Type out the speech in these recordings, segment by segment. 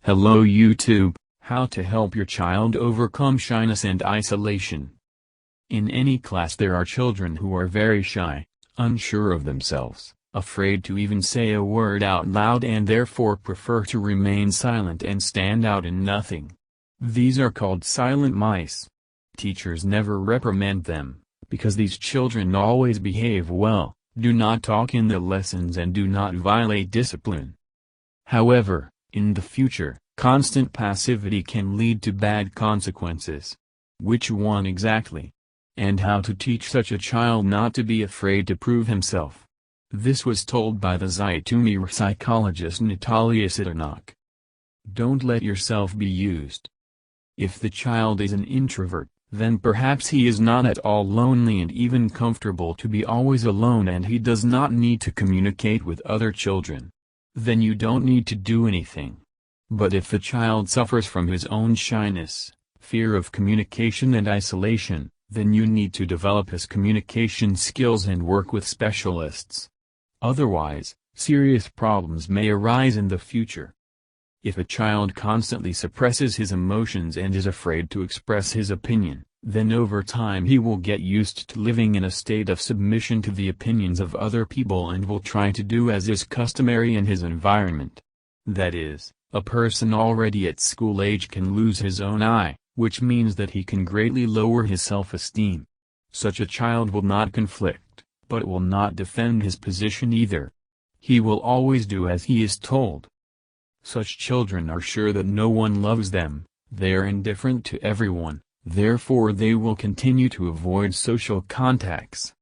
Hello YouTube, how to help your child overcome shyness and isolation. In any class there are children who are very shy, unsure of themselves, afraid to even say a word out loud and therefore prefer to remain silent and stand out in nothing. These are called silent mice. Teachers never reprimand them, because these children always behave well, do not talk in the lessons and do not violate discipline. However, in the future, constant passivity can lead to bad consequences. Which one exactly? And how to teach such a child not to be afraid to prove himself. This was told by the Zaytuni psychologist Natalia Sidornak. Don't let yourself be used. If the child is an introvert, then perhaps he is not at all lonely and even comfortable to be always alone and he does not need to communicate with other children. Then you don't need to do anything. But if the child suffers from his own shyness, fear of communication and isolation, then you need to develop his communication skills and work with specialists. Otherwise, serious problems may arise in the future. If a child constantly suppresses his emotions and is afraid to express his opinion, then over time he will get used to living in a state of submission to the opinions of other people and will try to do as is customary in his environment. That is, a person already at school age can lose his own eye, which means that he can greatly lower his self-esteem. Such a child will not conflict, but will not defend his position either. He will always do as he is told. Such children are sure that no one loves them, they are indifferent to everyone, therefore they will continue to avoid social contacts.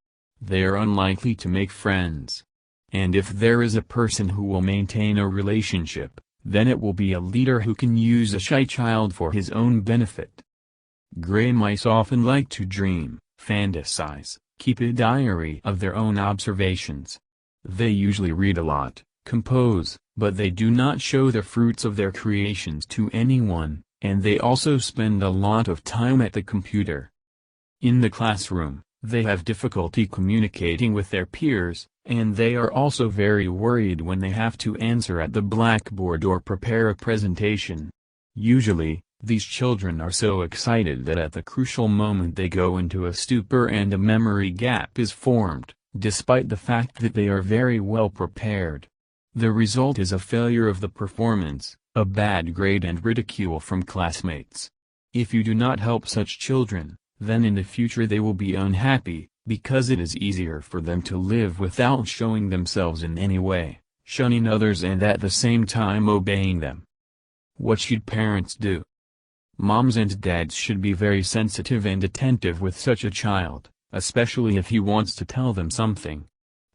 They are unlikely to make friends. And if there is a person who will maintain a relationship, then it will be a leader who can use a shy child for his own benefit. Gray mice often like to dream, fantasize, keep a diary of their own observations. They usually read a lot, compose, but they do not show the fruits of their creations to anyone, and they also spend a lot of time at the computer. In the classroom, they have difficulty communicating with their peers, and they are also very worried when they have to answer at the blackboard or prepare a presentation. Usually, these children are so excited that at the crucial moment they go into a stupor and a memory gap is formed, despite the fact that they are very well prepared. The result is a failure of the performance, a bad grade and ridicule from classmates. If you do not help such children, then in the future they will be unhappy, because it is easier for them to live without showing themselves in any way, shunning others and at the same time obeying them. What should parents do? Moms and dads should be very sensitive and attentive with such a child, especially if he wants to tell them something.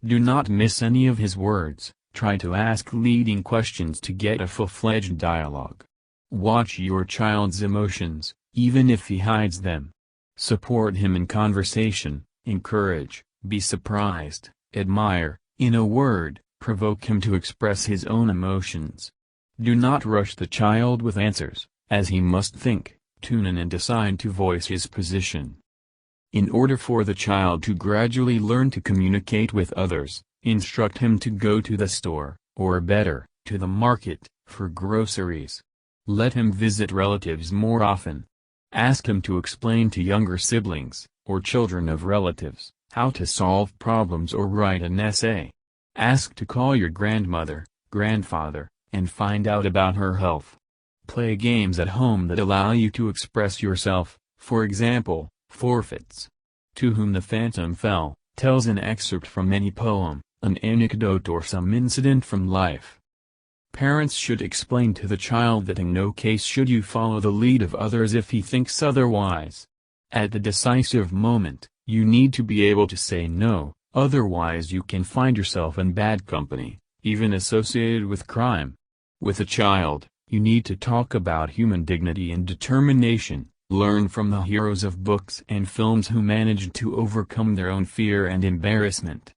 Do not miss any of his words, try to ask leading questions to get a full-fledged dialogue. Watch your child's emotions, even if he hides them. Support him in conversation, encourage, be surprised, admire, in a word, provoke him to express his own emotions. Do not rush the child with answers, as he must think, tune in and decide to voice his position. In order for the child to gradually learn to communicate with others, instruct him to go to the store, or better, to the market, for groceries. Let him visit relatives more often. Ask him to explain to younger siblings, or children of relatives, how to solve problems or write an essay. Ask to call your grandmother, grandfather, and find out about her health. Play games at home that allow you to express yourself, for example, forfeits. To whom the phantom fell, tells an excerpt from any poem, an anecdote or some incident from life. Parents should explain to the child that in no case should you follow the lead of others if he thinks otherwise. At the decisive moment, you need to be able to say no, otherwise you can find yourself in bad company, even associated with crime. With a child, you need to talk about human dignity and determination, learn from the heroes of books and films who managed to overcome their own fear and embarrassment.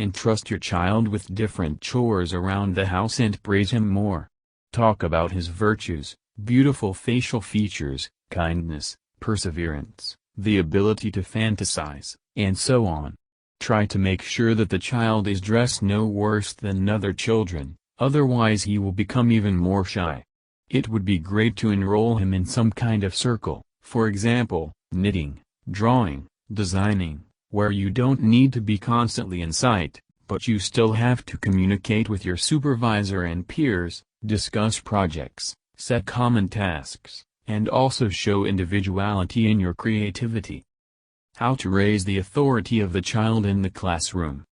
Entrust your child with different chores around the house and praise him more. Talk about his virtues, beautiful facial features, kindness, perseverance, the ability to fantasize, and so on. Try to make sure that the child is dressed no worse than other children, otherwise he will become even more shy. It would be great to enroll him in some kind of circle, for example, knitting, drawing, designing, where you don't need to be constantly in sight, but you still have to communicate with your supervisor and peers, discuss projects, set common tasks, and also show individuality in your creativity. How to raise the authority of the child in the classroom.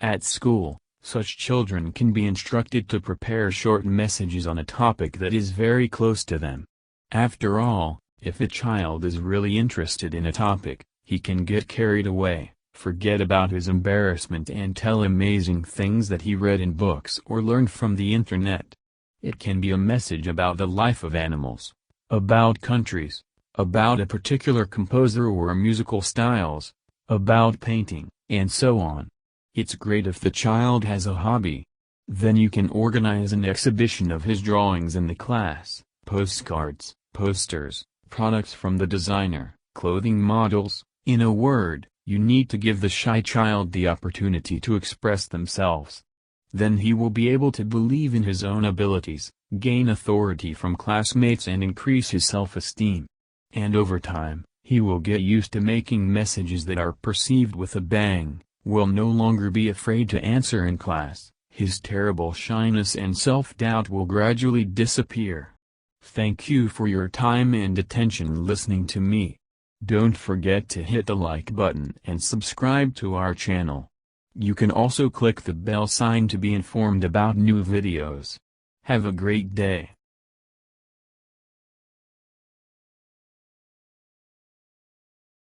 At school, such children can be instructed to prepare short messages on a topic that is very close to them. After all, if a child is really interested in a topic, he can get carried away, forget about his embarrassment and tell amazing things that he read in books or learned from the internet. It can be a message about the life of animals, about countries, about a particular composer or musical styles, about painting, and so on. It's great if the child has a hobby. Then you can organize an exhibition of his drawings in the class, postcards, posters, products from the designer, clothing models. In a word, you need to give the shy child the opportunity to express themselves. Then he will be able to believe in his own abilities, gain authority from classmates and increase his self-esteem. And over time, he will get used to making messages that are perceived with a bang, will no longer be afraid to answer in class, his terrible shyness and self-doubt will gradually disappear. Thank you for your time and attention listening to me. Don't forget to hit the like button and subscribe to our channel. You can also click the bell sign to be informed about new videos. Have a great day.